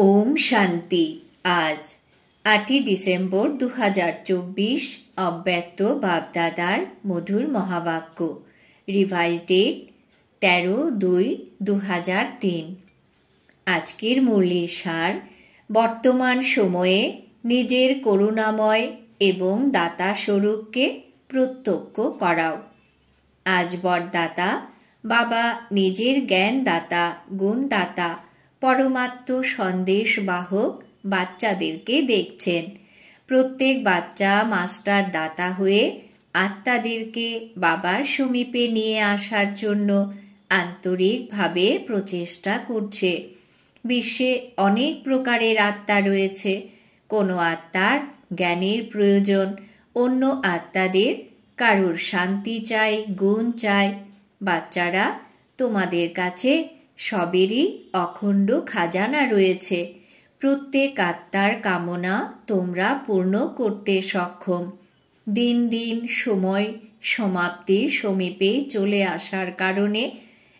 ওম শান্তি। আজ 8ই ডিসেম্বর 2024, অব্যক্ত বাপদাদার মধুর মহাবাক্য। Revise date 13/2/2003। আজকের মুরলির সার: বর্তমান সময়ে নিজের করুণাময় এবং দাতা স্বরূপকে প্রত্যক্ষ করাও। আজ বরদাতা বাবা নিজের জ্ঞানদাতা, গুণদাতা, পরমাত্ম সন্দেশ বাহক বাচ্চাদেরকে দেখছেন। প্রত্যেক বাচ্চা মাস্টার দাতা হয়ে আত্মাদেরকে বাবার সমীপে নিয়ে আসার জন্য আন্তরিকভাবে প্রচেষ্টা করছে। বিশ্বে অনেক প্রকারের আত্মা রয়েছে। কোনো আত্মার জ্ঞানের প্রয়োজন, অন্য আত্মাদের কারোর শান্তি চাই, গুণ চাই। বাচ্চারা, তোমাদের কাছে সবেরই অখণ্ড খাজানা রয়েছে। প্রত্যেক আত্মার কামনা তোমরা পূর্ণ করতে সক্ষম। দিন দিন সময় সমাপ্তির সমীপে চলে আসার কারণে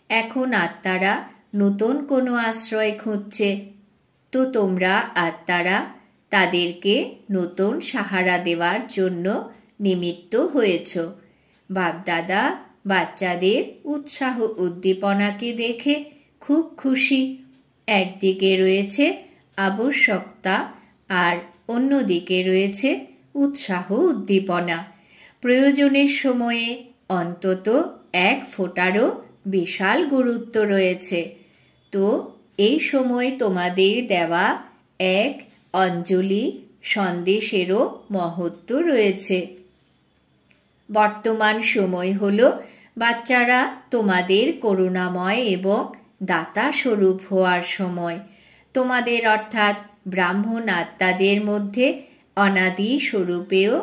এখন আত্মারা নতুন কোনো আশ্রয় খুঁজছে। তো তোমরা আত্মারা তাদেরকে নতুন সাহারা দেওয়ার জন্য নিমিত্ত হয়েছ। বাপদাদা বাচ্চাদের উৎসাহ উদ্দীপনাকে দেখে খুব খুশি। একদিকে রয়েছে আবশ্যকতা আর অন্যদিকে রয়েছে উৎসাহ উদ্দীপনা। প্রয়োজনের সময়ে অন্তত এক ফোঁটারও বিশাল গুরুত্ব রয়েছে। তো এই সময় তোমাদের দেওয়া এক অঞ্জলি সন্দেশেরও মহত্ব রয়েছে। বর্তমান সময় হলো বাচ্চারা তোমাদের করুণাময় এবং দাতা স্বরূপ হওয়ার সময়। তোমাদের অর্থাৎ ব্রাহ্মণ আত্মাদের মধ্যে অনাদি স্বরূপেও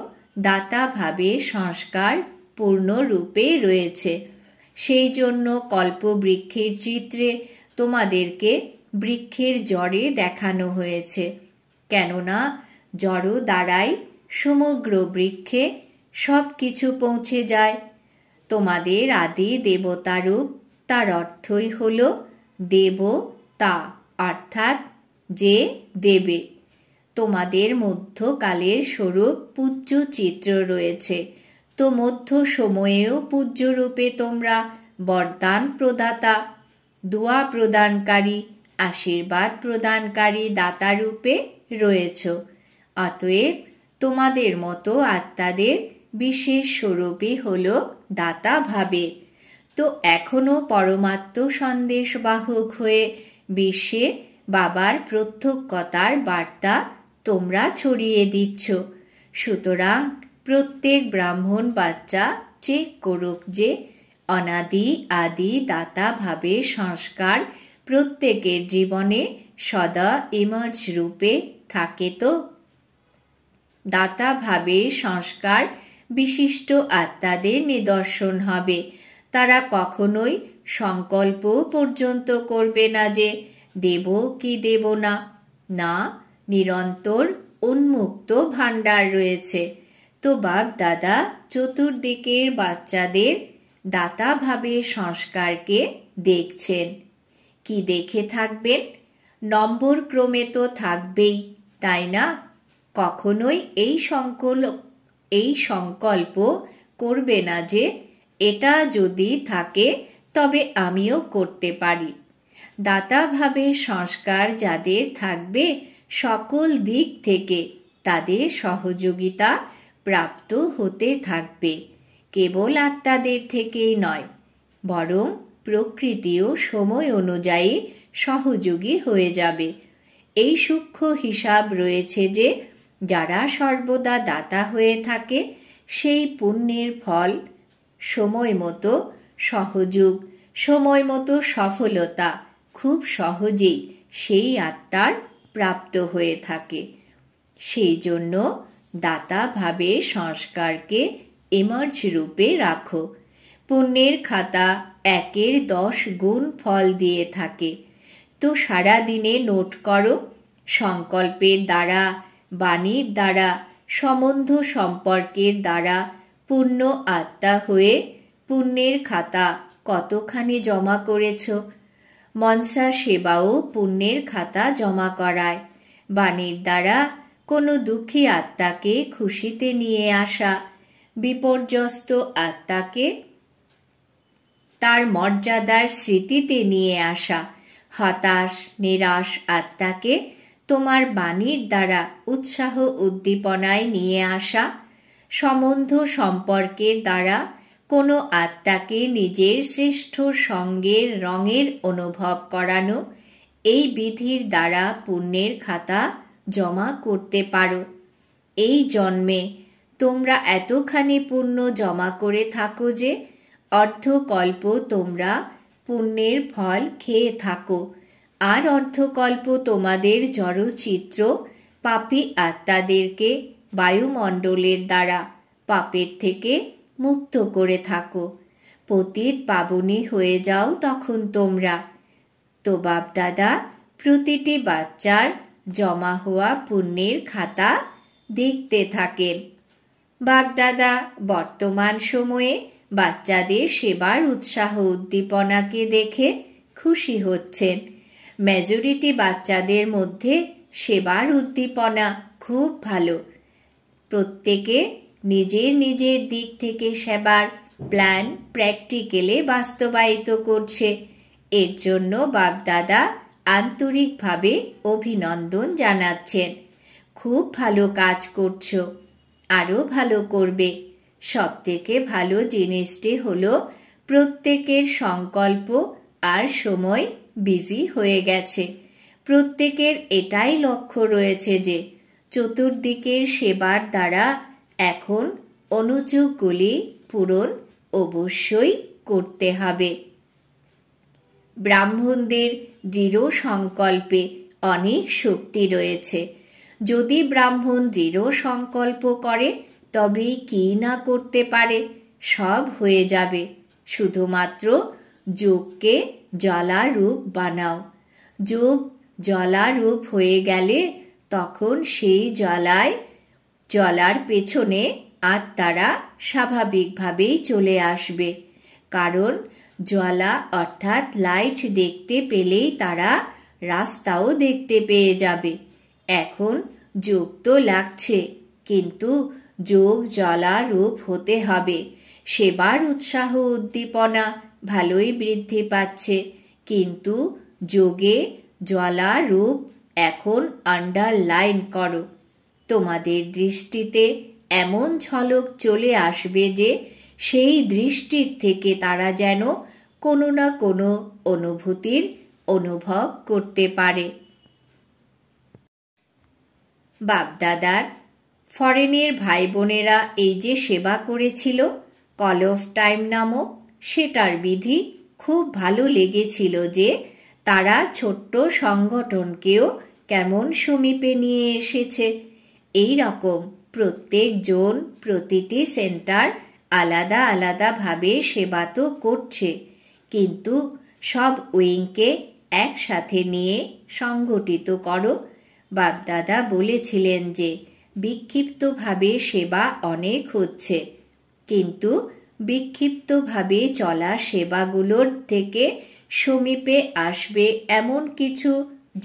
দাতা ভাবে সংস্কার পূর্ণরূপে রয়েছে। সেই জন্য কল্পবৃক্ষের চিত্রে তোমাদেরকে বৃক্ষের জড়ে দেখানো হয়েছে। কেননা জড় দ্বারাই সমগ্র বৃক্ষে সব কিছু পৌঁছে যায়। তোমাদের আদি দেবতারূপ, তার অর্থই হল দেবতা, অর্থাৎ যে দেবে। তোমাদের মধ্যকালের স্বরূপ পূজ্য চিত্র রয়েছে। তো মধ্য সময়েও পূজ্য রূপে তোমরা বরদান প্রদাতা, দোয়া প্রদানকারী, আশীর্বাদ প্রদানকারী দাতা রূপে রয়েছ। অতএব তোমাদের মতো আত্মাদের বিশেষ স্বরূপই হল দাতা ভাবের। তো এখনো পরমাত্ম সন্দেশ বাহক হয়ে বিশ্বে বাবার প্রত্যক্ষতার বার্তা তোমরা ছড়িয়ে দিচ্ছ। সুতরাং প্রত্যেক ব্রাহ্মণ বাচ্চা চেক করুক যে অনাদি আদি দাতা ভাবে সংস্কার প্রত্যেকের জীবনে সদা ইমার্জ রূপে থাকে। তো দাতা ভাবে সংস্কার বিশিষ্ট আত্মাদের নিদর্শন হবে। তারা কখনোই সংকল্প পর্যন্ত করবে না যে দেব কি দেব না। না, নিরন্তর উন্মুক্ত ভাণ্ডার রয়েছে। তো বাপ দাদা চতুর্দিকের বাচ্চাদের দাতা ভাবে সংস্কারকে দেখছেন। কি দেখে থাকবেন? নম্বর ক্রমে তো থাকবেই, তাই না? কখনোই এই সংকল্প করবে না যে এটা যদি থাকে তবে আমিও করতে পারি। দাতা ভাবে সংস্কার যাদের থাকবে, সকল দিক থেকে তাদের সহযোগিতা প্রাপ্ত হতে থাকবে। কেবল আত্মাদের থেকেই নয়, বরং প্রকৃতিও সময় অনুযায়ী সহযোগী হয়ে যাবে। এই সূক্ষ্ম হিসাব রয়েছে যে যারা সর্বদা দাতা হয়ে থাকে, সেই পুণ্যের ফল সময় মতো সহযোগ, সময় মতো সফলতা খুব সহজেই সেই আত্মার প্রাপ্ত হয়ে থাকে। সেই জন্য দাতা ভাবে সংস্কারকে ইমার্জ রূপে রাখো। পুণ্যের খাতা 1-এর 10 গুণ ফল দিয়ে থাকে। তো সারা দিনে নোট করো, সংকল্পের দ্বারা, বাণীর দ্বারা, সম্বন্ধ সম্পর্কের দ্বারা পূর্ণ আত্মা হয়ে পুণ্যের খাতা কতখানি জমা করেছ। মনসা সেবাও পুণ্যের খাতা জমা করায়। বাণীর দ্বারা কোনো দুঃখী আত্মাকে খুশিতে নিয়ে আসা, বিপর্যস্ত আত্মাকে তার মর্যাদার স্মৃতিতে নিয়ে আসা, হতাশ নিরাশ আত্মাকে তোমার বাণীর দ্বারা উৎসাহ উদ্দীপনায় নিয়ে আসা, সম্বন্ধ সম্পর্কের দ্বারা কোনো আত্মাকে নিজের শ্রেষ্ঠ সঙ্গের রঙের অনুভব করানো, এই বিধির দ্বারা পুণ্যের খাতা জমা করতে পারো। এই জন্মে তোমরা এতখানি পুণ্য জমা করে থাকো যে অর্ধকল্প তোমরা পুণ্যের ফল খেয়ে থাকো, আর অর্ধকল্প তোমাদের জড়চিত্র পাপী আত্মাদেরকে বায়ুমণ্ডলের দ্বারা পাপের থেকে মুক্ত করে থাকো। পতিত পাবনী হয়ে যাও তখন তোমরা। তো বাপদাদা প্রতিটি বাচ্চার জমা হওয়া পুণ্যের খাতা দেখতে থাকেন। বাপদাদা বর্তমান সময়ে বাচ্চাদের সেবার উৎসাহ উদ্দীপনাকে দেখে খুশি হচ্ছেন। মেজরিটি বাচ্চাদের মধ্যে সেবার উদ্দীপনা খুব ভালো। প্রত্যেকে নিজের নিজের দিক থেকে সেবার প্ল্যান প্র্যাকটিক্যালে বাস্তবায়িত করছে। এর জন্য বাপদাদা আন্তরিকভাবে অভিনন্দন জানাচ্ছেন। খুব ভালো কাজ করছো, আরও ভালো করবে। সবথেকে ভালো জিনিসটি হলো প্রত্যেকের সংকল্প আর সময় বিজি হয়ে গেছে। প্রত্যেকের এটাই লক্ষ্য রয়েছে যে চতুর্দিকের সেবার দ্বারা এখন অনুযোগগুলি পূরণ অবশ্যই করতে হবে। ব্রাহ্মণদের দৃঢ় সংকল্পে অনেক শক্তি রয়েছে। যদি ব্রাহ্মণ দৃঢ় সংকল্প করে তবে কি না করতে পারে, সব হয়ে যাবে। শুধুমাত্র যোগকে জলারূপ বানাও। যোগ জলারূপ হয়ে গেলে তখন সেই জলার পেছনে আত্মারা স্বাভাবিকভাবেই চলে আসবে। কারণ জ্বালা অর্থাৎ লাইট দেখতে পেলেই তারা রাস্তাও দেখতে পেয়ে যাবে। এখন যোগ তো লাগছে, কিন্তু যোগ জলারূপ হতে হবে। সেবার উৎসাহ উদ্দীপনা ভালোই বৃদ্ধি পাচ্ছে, কিন্তু যোগে জলারূপ এখন আন্ডারলাইন করো। তোমাদের দৃষ্টিতে এমন ঝলক চলে আসবে যে সেই দৃষ্টির থেকে তারা যেন কোনো না কোনো অনুভূতির অনুভব করতে পারে। বাপদাদার ফরেনের ভাই বোনেরা এই যে সেবা করেছিল কল অফ টাইম নামক, সেটার বিধি খুব ভালো লেগেছিল যে তারা ছোট্ট সংগঠনকেও কেমন সমীপে নিয়ে এসেছে। এই রকম প্রত্যেক জন প্রতিটি সেন্টার আলাদা আলাদাভাবে সেবা তো করছে, কিন্তু সব উইংকে একসাথে নিয়ে সংগঠিত করো। বাপদাদা বলেছিলেন যে বিক্ষিপ্তভাবে সেবা অনেক হচ্ছে, কিন্তু বিক্ষিপ্তভাবে চলা সেবাগুলোর থেকে সমীপে আসবে এমন কিছু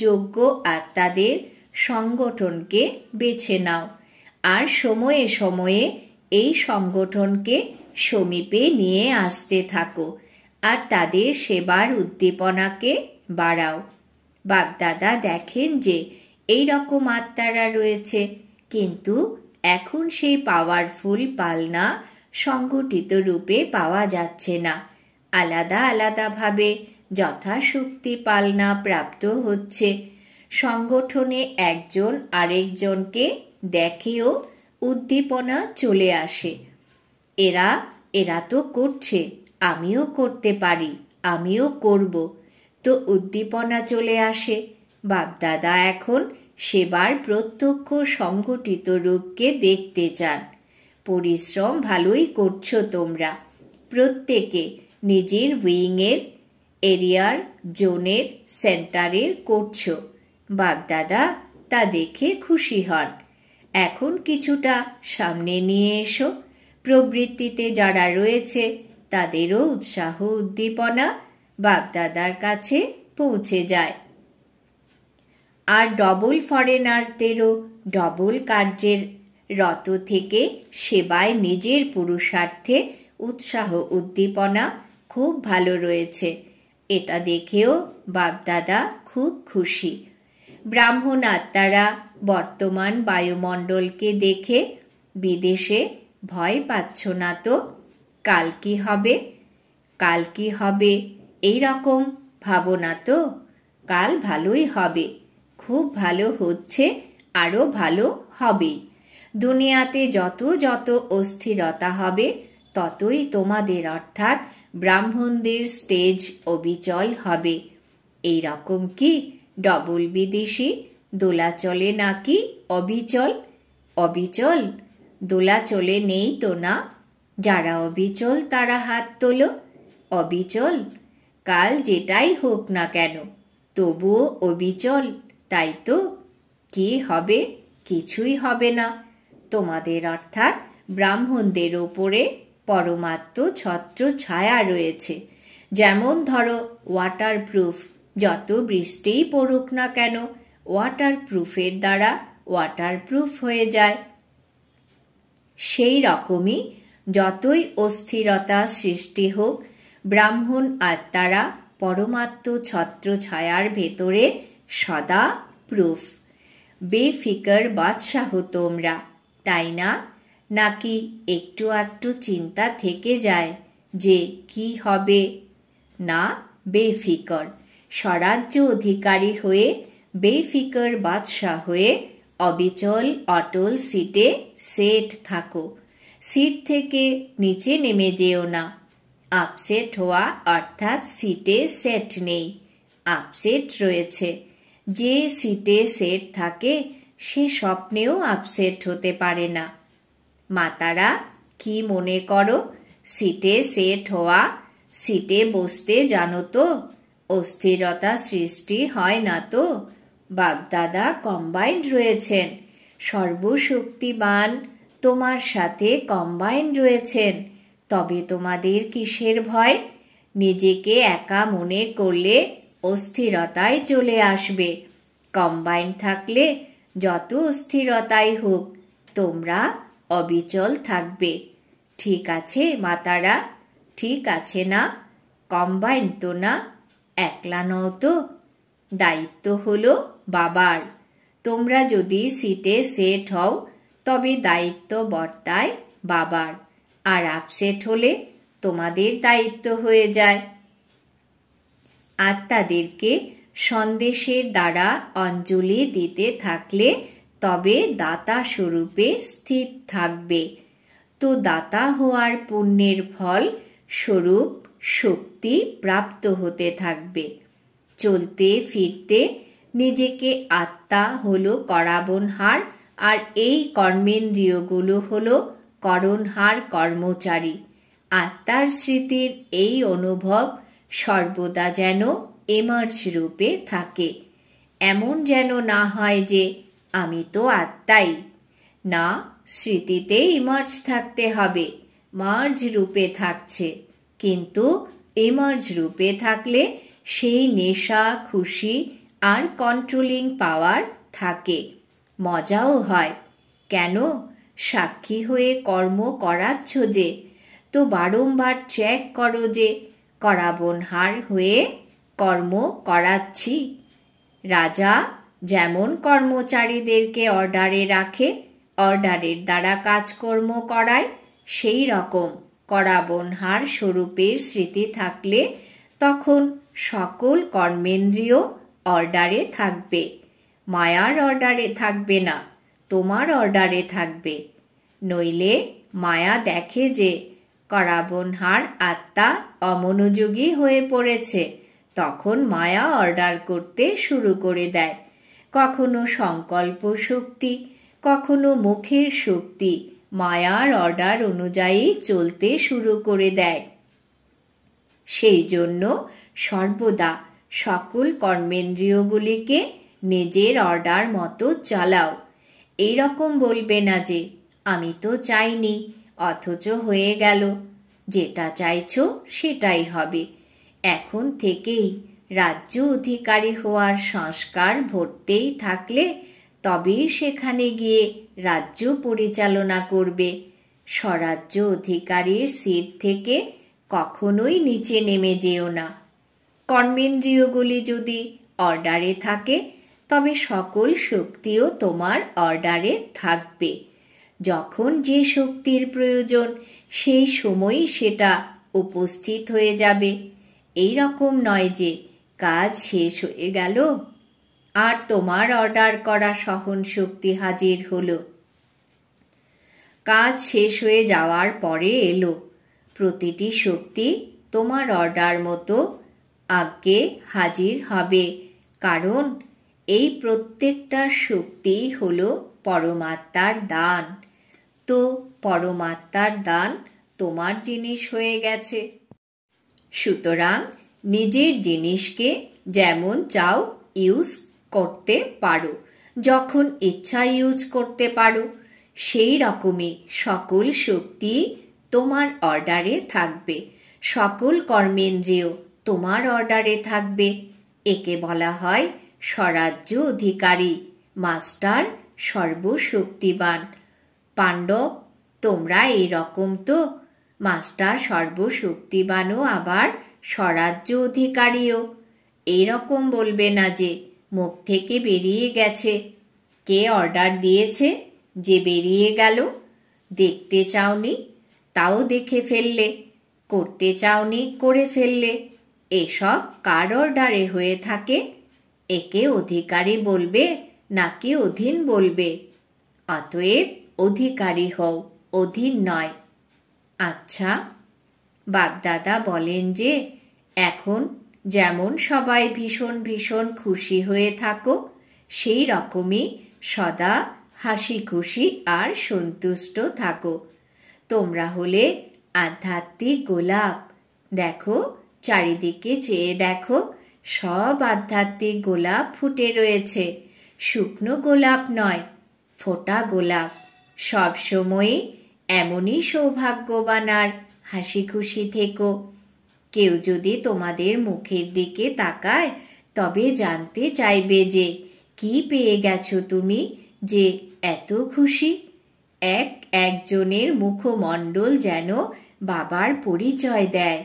যোগ্য আত্মাদের সংগঠনকে বেছে নাও, আর সময়ে সময়ে এই সংগঠনকে সমীপে নিয়ে আসতে থাকো, আর তাদের সেবার উদ্দীপনাকে বাড়াও। বাপদাদা দেখেন যে এই রকম আত্মারা রয়েছে, কিন্তু এখন সেই পাওয়ারফুল পালনা সংগঠিত রূপে পাওয়া যাচ্ছে না। আলাদা আলাদাভাবে যথাশক্তি পালনা প্রাপ্ত হচ্ছে। সংগঠনে একজন আরেকজনকে দেখেও উদ্দীপনা চলে আসে। এরা তো করছে, আমিও করতে পারি, আমিও করব, তো উদ্দীপনা চলে আসে। বাপদাদা এখন সেবার প্রত্যক্ষ সংগঠিত রূপকে দেখতে চান। পরিশ্রম ভালোই করছো তোমরা, প্রত্যেকে নিজের উইংয়ের, এরিয়ার, জোনের, সেন্টারের করছো। বাপদাদা তা দেখে খুশি হন। এখন কিছুটা সামনে নিয়ে এসো। প্রবৃত্তিতে যারা রয়েছে তাদেরও উৎসাহ উদ্দীপনা বাপদাদার কাছে পৌঁছে যায়। আর ডবল ফরেনারদেরও ডবল কার্যের রত থেকে সেবায় নিজের পুরুষার্থে উৎসাহ উদ্দীপনা খুব ভালো রয়েছে। এটা দেখেও বাপদাদা খুব খুশি। ব্রাহ্মণ আত্মারা বর্তমান বায়ুমণ্ডলকে দেখে বিদেশে ভয় পাচ্ছ না তো? কাল কি হবে, কাল কি হবে এই রকম ভাবনা তো? কাল ভালোই হবে, খুব ভালো হচ্ছে, আরো ভালো হবেই। দুনিয়াতে যত যত অস্থিরতা হবে ততই তোমাদের অর্থাৎ ব্রাহ্মণদের স্টেজ অবিচল হবে। এই রকম কি ডবল বিদেশি দোলাচলে নাকি অবিচল? অবিচল দোলাচলে নেই তো না? যারা অবিচল তারা হাত তোলো। অবিচল কাল যেটাই হোক না কেন তবুও অবিচল, তাই তো? কি হবে? কিছুই হবে না। তোমাদের অর্থাৎ ব্রাহ্মণদের ওপরে পরমাত্ম ছত্র ছায়া রয়েছে। যেমন ধরো ওয়াটারপ্রুফ, যত বৃষ্টিই পড়ুক না কেন ওয়াটারপ্রুফের দ্বারা ওয়াটারপ্রুফ হয়ে যায়। সেই রকমই যতই অস্থিরতা সৃষ্টি হোক ব্রাহ্মণ আত্মারা পরমাত্ম ছত্র ছায়ার ভেতরে সদা প্রুফ। বেফিকর বাদশাহ তোমরা, তাই না? নাকি একটু আধটু চিন্তা থেকে যায় যে কি হবে? না, বেফিকর স্বরাজ্য অধিকারী হয়ে বেফিকর বাদশাহ হয়ে অবিচল অটল সিটে সেট থাকো। সিট থেকে নিচে নেমে যেও না। আপসেট হওয়া অর্থাৎ সিটে সেট নেই, আপসেট রয়েছে। যে সিটে সেট থাকে সে স্বপ্নেও আপসেট হতে পারে না। মাতারা কি মনে করো সিটে সেট হওয়া? সিটে বসতে জানো তো? অস্থিরতা সৃষ্টি হয় না তো? বাপদাদা কম্বাইন্ড রয়েছেন, সর্বশক্তিমান তোমার সাথে কম্বাইন্ড রয়েছেন। তবে তোমাদের কিসের ভয়? নিজেকে একা মনে করলে অস্থিরতায় চলে আসবে। কম্বাইন্ড থাকলে যত অস্থিরতাই হোক তোমরা অবিচল থাকবে। ঠিক আছে মাতারা? ঠিক আছে না? কম্বাইন্ড তো না? একলা নও তো? দায়িত্ব হলো বাবার। তোমরা যদি সিটে সেট হও তবে দায়িত্ব বর্তায় বাবার, আর আপসেট হলে তোমাদের দায়িত্ব হয়ে যায়। আত্মাদেরকে সন্দেশের দ্বারা অঞ্জলি দিতে থাকলে তবে দাতা স্বরূপে স্থির থাকবে। তো দাতা হওয়ার পুণ্যের ফল স্বরূপ শক্তি প্রাপ্ত হতে থাকবে। চলতে ফিরতে নিজেকে আত্মা হলো করাবনহার, আর এই কর্মেন্দ্রিয়গুলো হলো করণহার কর্মচারী। আত্মার স্মৃতির এই অনুভব সর্বদা যেন এমার্জ রূপে থাকে। এমন যেন না হয় যে আমি তো আত্মাই। না, স্মৃতিতে ইমার্জ থাকতে হবে। মার্জ রূপে থাকছে, কিন্তু ইমার্জ রূপে থাকলে সেই নেশা, খুশি আর কন্ট্রোলিং পাওয়ার থাকে। মজাও হয়। কেন? সাক্ষী হয়ে কর্ম করাচ্ছ যে, তো বারংবার চেক করো যে করাবনহার হয়ে কর্ম করাচ্ছি। রাজা যেমন কর্মচারীদেরকে অর্ডারে রাখে, অর্ডারের দ্বারা কাজকর্ম করায়, সেই রকম করাবনহার স্বরূপের স্মৃতি থাকলে তখন সকল কর্মেন্দ্রিয় অর্ডারে থাকবে। মায়ার অর্ডারে থাকবে না, তোমার অর্ডারে থাকবে। নইলে মায়া দেখে যে করাবনহার আত্মা অমনোযোগী হয়ে পড়েছে, তখন মায়া অর্ডার করতে শুরু করে দেয়। কখনো সংকল্প শক্তি, কখনো মুখের শক্তি মায়ার অর্ডার অনুযায়ী চলতে শুরু করে দেয়। সেই জন্য সর্বদা সকল কর্মেন্দ্রিয়গুলিকে নিজের অর্ডার মতো চালাও। এইরকম বলবে না যে আমি তো চাইনি অথচ হয়ে গেল। যেটা চাইছো সেটাই হবে। এখন থেকেই রাজ্য অধিকারী হওয়ার সংস্কার ভরতেই থাকলে তবেই সেখানে গিয়ে রাজ্য পরিচালনা করবে। স্বরাজ্য অধিকারীর সিট থেকে কখনোই নিচে নেমে যেও না। কর্মেন্দ্রিয়গুলি যদি অর্ডারে থাকে তবে সকল শক্তিও তোমার অর্ডারে থাকবে। যখন যে শক্তির প্রয়োজন সেই সময়ই সেটা উপস্থিত হয়ে যাবে। এই রকম নয় যে কাজ শেষ হয়ে গেল আর তোমার অর্ডার করা সহন শক্তি হাজির হলো। কাজ শেষ হয়ে যাওয়ার পরে এলো। প্রতিটি শক্তি তোমার অর্ডার মতো আগে হাজির হবে, কারণ এই প্রত্যেকটা শক্তিই হলো পরমাত্মার দান। তো পরমাত্মার দান তোমার জিনিস হয়ে গেছে। সুতরাং নিজের জিনিসকে যেমন চাও ইউজ করতে পারো, যখন ইচ্ছা ইউজ করতে পারো। সেই রকমই সকল শক্তি তোমার অর্ডারে থাকবে, সকল কর্মেন্দ্রিয় তোমার অর্ডারে থাকবে। একে বলা হয় স্বরাজ্য অধিকারী, মাস্টার সর্বশক্তিবান। পাণ্ডব, তোমরা এই রকম তো? মাস্টার সর্বশক্তিবানও আবার স্বরাজ্য অধিকারীও। এইরকম বলবে না যে মুখ থেকে বেরিয়ে গেছে। কে অর্ডার দিয়েছে যে বেরিয়ে গেল? দেখতে চাওনি, তাও দেখে ফেললে। করতে চাওনি, করে ফেললে। এসব কার অর্ডারে হয়ে থাকে? একে অধিকারী বলবে নাকি অধীন বলবে? অতএব অধিকারী হও, অধীন নয়। আচ্ছা, বাগদাদা বলেন যে এখন যেমন সবাই ভীষণ ভীষণ খুশি হয়ে থাকো, সেই রকমই সদা হাসি খুশি আর সন্তুষ্ট থাকো। তোমরা হলে আধ্যাত্মিক গোলাপ। দেখো, চারিদিকে চেয়ে দেখো, সব আধ্যাত্মিক গোলাপ ফুটে রয়েছে। শুকনো গোলাপ নয়, ফোটা গোলাপ। সব সময়ই এমনই সৌভাগ্যবান আর হাসি খুশি থেকো। কেউ যদি তোমাদের মুখের দিকে তাকায় তবে জানতে চাইবে যে কি পেয়ে গেছো তুমি যে এত খুশি। একজনের মুখমণ্ডল যেন বাবার পরিচয় দেয়।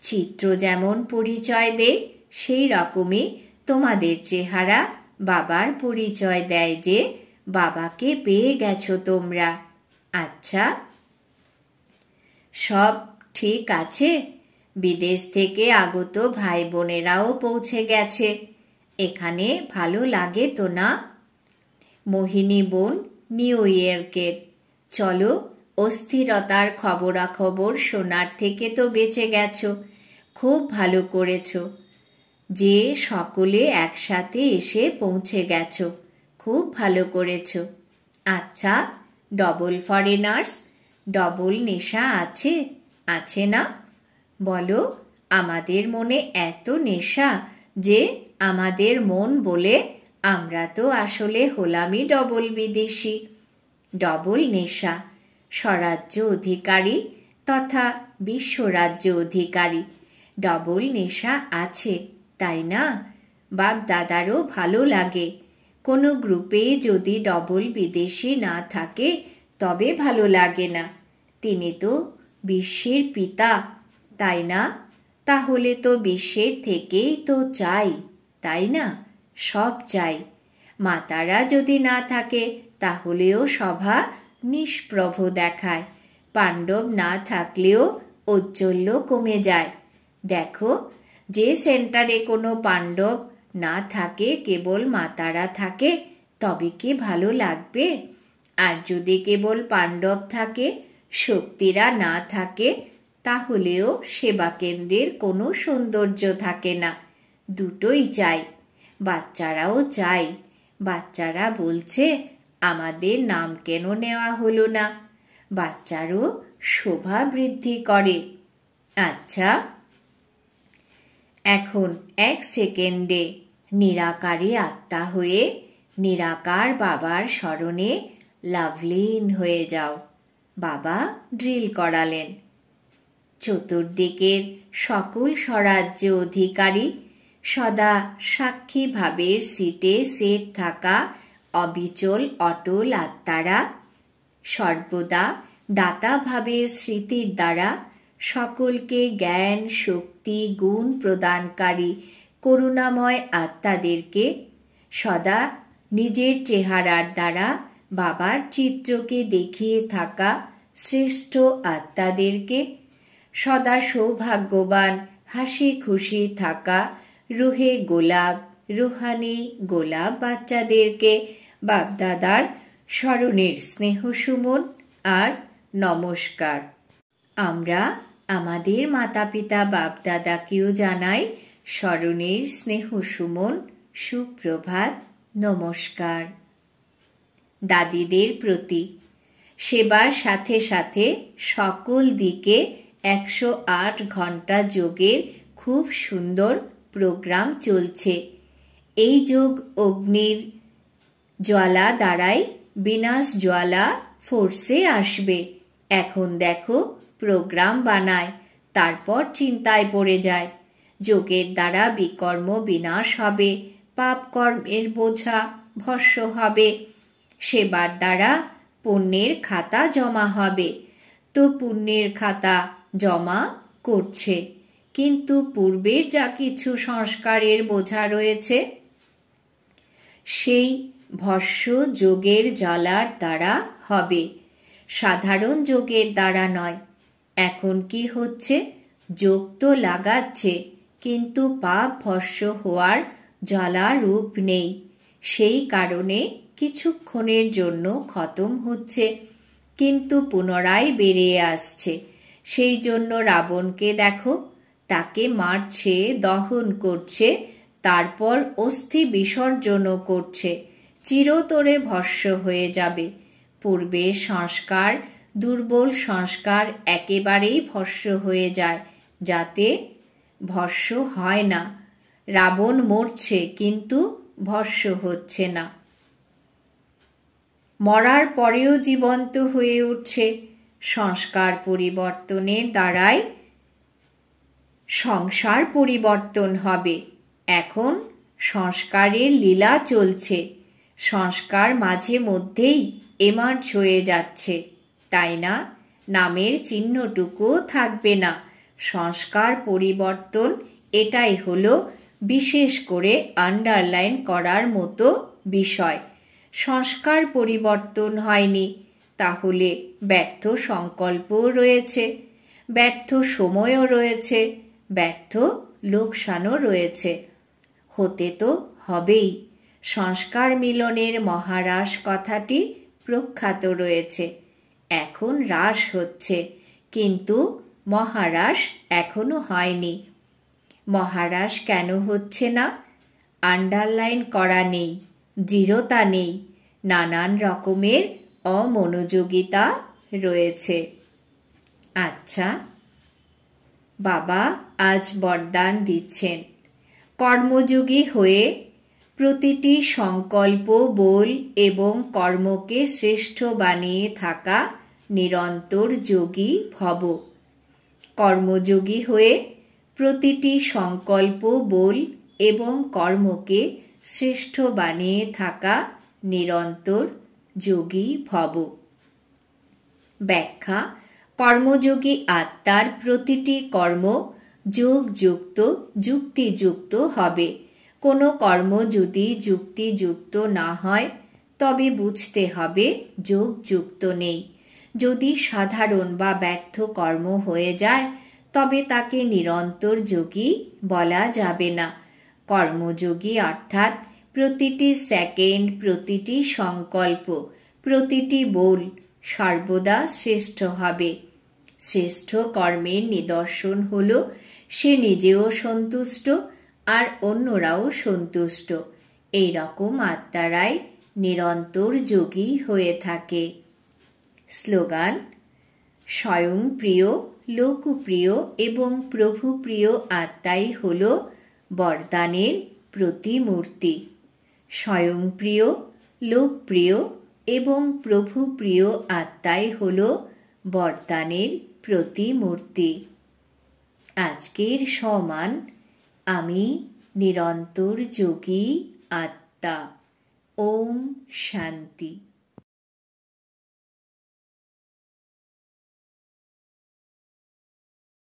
চিত্র যেমন পরিচয় দেয়, সেই রকমই তোমাদের চেহারা বাবার পরিচয় দেয় যে বাবাকে পেয়ে গেছো তোমরা। আচ্ছা, সব ঠিক আছে? বিদেশ থেকে আগত ভাই বোনেরাও পৌঁছে গেছে। এখানে ভালো লাগে তো না? মোহিনী বোন নিউ ইয়র্কের। চলো, অস্থিরতার খবরাখবর শোনার থেকে তো বেঁচে গেছো। খুব ভালো করেছো যে সকলে একসাথে এসে পৌঁছে গেছো। খুব ভালো করেছো। আচ্ছা, ডবল ফরেনার্স, ডবল নেশা আছে? আছে না? বলো, আমাদের মনে এত নেশা যে আমাদের মন বলে আমরা তো আসলে হলামই ডবল বিদেশি। ডবল নেশা, স্বরাজ্য অধিকারী তথা বিশ্বরাজ্য অধিকারী। ডবল নেশা আছে, তাই না? বাপ দাদারও ভালো লাগে। কোনো গ্রুপে যদি ডবল বিদেশি না থাকে তবে ভালো লাগে না। তিনি তো বিশ্বের পিতা, তাই না? তাহলে তো বিশ্বের থেকেই তো চাই, তাই না? সব চাই। মাতারা যদি না থাকে তাহলেও সভা নিষ্প্রভ দেখায়। পাণ্ডব না থাকলেও ঔজ্জ্বল্য কমে যায়। দেখো, যে সেন্টারে কোনো পাণ্ডব না থাকে, কেবল মাতারা থাকে, তবে কি ভালো লাগবে? আর যদি কেবল পাণ্ডব থাকে, শক্তিরা না থাকে, তাহলেও সেবা কেন্দ্রের কোনো সৌন্দর্য থাকে না। দুটোই চাই। বাচ্চারাও চাই। বাচ্চারা বলছে আমাদের নাম কেন নেওয়া হলো না? বাচ্চারও শোভা বৃদ্ধি করে। আচ্ছা, এখন এক সেকেন্ডে নিরাকারী আত্মা হয়ে নিরাকার বাবার স্মরণে লাভলীন হয়ে যাও। বাবা ড্রিল করালেন। চতুর্দিকের সকল স্বরাজ্য অধিকারী, সদা সাক্ষী ভাবের সিটে সেট থাকা অবিচল অটল আত্মারা, সর্বদা দাতা ভাবের স্মৃতির দ্বারা সকলকে জ্ঞান শক্তি গুণ প্রদানকারী করুণাময় আত্মাদেরকে, সদা নিজের চেহারার দ্বারা বাবার চিত্রকে দেখিয়ে থাকা শ্রেষ্ঠ আত্মাদেরকে, সদা সৌভাগ্যবান হাসি খুশি থাকা রুহে গোলাপ রুহানি গোলাপ বাচ্চাদেরকে বাপদাদার স্মরণের স্নেহ সুমন আর নমস্কার। আমরা আমাদের মাতা পিতা বাপদাদাকেও জানাই স্মরণের স্নেহ সুমন, সুপ্রভাত, নমস্কার। দাদিদের প্রতি সেবার সাথে সাথে সকল দিকে 108 ঘন্টা যোগের খুব সুন্দর প্রোগ্রাম চলছে। এই যোগ অগ্নির জ্বালা দ্বারাই বিনাশ জ্বালা ফোর্সে আসবে। এখন দেখো প্রোগ্রাম বানায়, তারপর চিন্তায় পড়ে যায়। যোগের দ্বারা বিকর্ম বিনাশ হবে, পাপ কর্মের বোঝা ভস্ম হবে। সেবার দ্বারা পুণ্যের খাতা জমা হবে। তো পুণ্যের খাতা জমা করছে, কিন্তু পূর্বের যা কিছু সংস্কারের বোঝা রয়েছে সেই ভস্ম যোগের জ্বালার দ্বারা হবে, সাধারণ যোগের দ্বারা নয়। এখন কি হচ্ছে, যোগ তো লাগাচ্ছে, কিন্তু পাপ ভস্ম হওয়ার জ্বালা রূপ নেই। সেই কারণে কিছুক্ষণের জন্য খতম হচ্ছে, কিন্তু পুনরায় বেরিয়ে আসছে। সেই জন্য রাবণকে দেখো, তাকে মারছে, দহন করছে, তারপর অস্থি বিসর্জনও করছে। চিরতরে ভস্ম হয়ে যাবে। পূর্বের সংস্কার, দুর্বল সংস্কার একেবারেই ভস্ম হয়ে যায়, যাতে ভস্ম হয় না। রাবণ মরছে, কিন্তু ভস্ম হচ্ছে না। মরার পরেও জীবন্ত হয়ে উঠছে। সংস্কার পরিবর্তনের দ্বারাই সংসার পরিবর্তন হবে। এখন সংস্কারের লীলা চলছে। সংস্কার মাঝে মধ্যেই এমার্জ হয়ে যাচ্ছে, তাই না? নামের চিহ্নটুকু থাকবে না। সংস্কার পরিবর্তন এটাই হলো বিশেষ করে আন্ডারলাইন করার মতো বিষয়। সংস্কার পরিবর্তন হয়নি, তাহলে ব্যর্থ সংকল্পও রয়েছে, ব্যর্থ সময়ও রয়েছে, ব্যর্থ লোকসানও রয়েছে। হতে তো হবেই। সংস্কার মিলনের মহারাস কথাটি প্রখ্যাত রয়েছে। এখন হ্রাস হচ্ছে, কিন্তু মহারাস এখনো হয়নি। মহারাস কেন হচ্ছে না? আন্ডারলাইন করা নেই, দৃঢ়তা নেই, নানান রকমের অমনোযোগিতা রয়েছে। আচ্ছা, বাবা আজ বরদান দিচ্ছেন, কর্মযোগী হয়ে প্রতিটি সংকল্প বল এবং কর্মকে শ্রেষ্ঠ বানিয়ে থাকা নিরন্তর যোগী ভব। কর্মযোগী হয়ে প্রতিটি সংকল্প বল এবং কর্মকে শ্রেষ্ঠ বানিয়ে থাকা নিরন্তর যোগী ভব। ব্যাখ্যা: কর্মযোগী আত্মার প্রতিটি কর্ম যোগযুক্ত যুক্তিযুক্ত হবে। কোনো কর্ম যদি যুক্তিযুক্ত না হয়, তবে বুঝতে হবে যোগযুক্ত নেই। যদি সাধারণ বা ব্যর্থ কর্ম হয়ে যায়, তবে তাকে নিরন্তর যোগী বলা যাবে না। কর্মযোগী অর্থাৎ প্রতিটি সেকেন্ড, প্রতিটি সংকল্প, প্রতিটি বল সর্বদা শ্রেষ্ঠ হবে। শ্রেষ্ঠ কর্মের নিদর্শন হল সে নিজেও সন্তুষ্ট আর অন্যরাও সন্তুষ্ট। এই রকম আত্মারাই নিরন্তর যোগী হয়ে থাকে। স্লোগান: স্বয়ং প্রিয়, লোকপ্রিয় এবং প্রভুপ্রিয় আত্মাই হল বরদানের প্রতিমূর্তি। স্বয়ংপ্রিয়, লোকপ্রিয় এবং প্রভুপ্রিয় আত্মাই হল বরদানের প্রতিমূর্তি। আজকের সমান আমি নিরন্তর যোগী আত্মা। ওম শান্তি।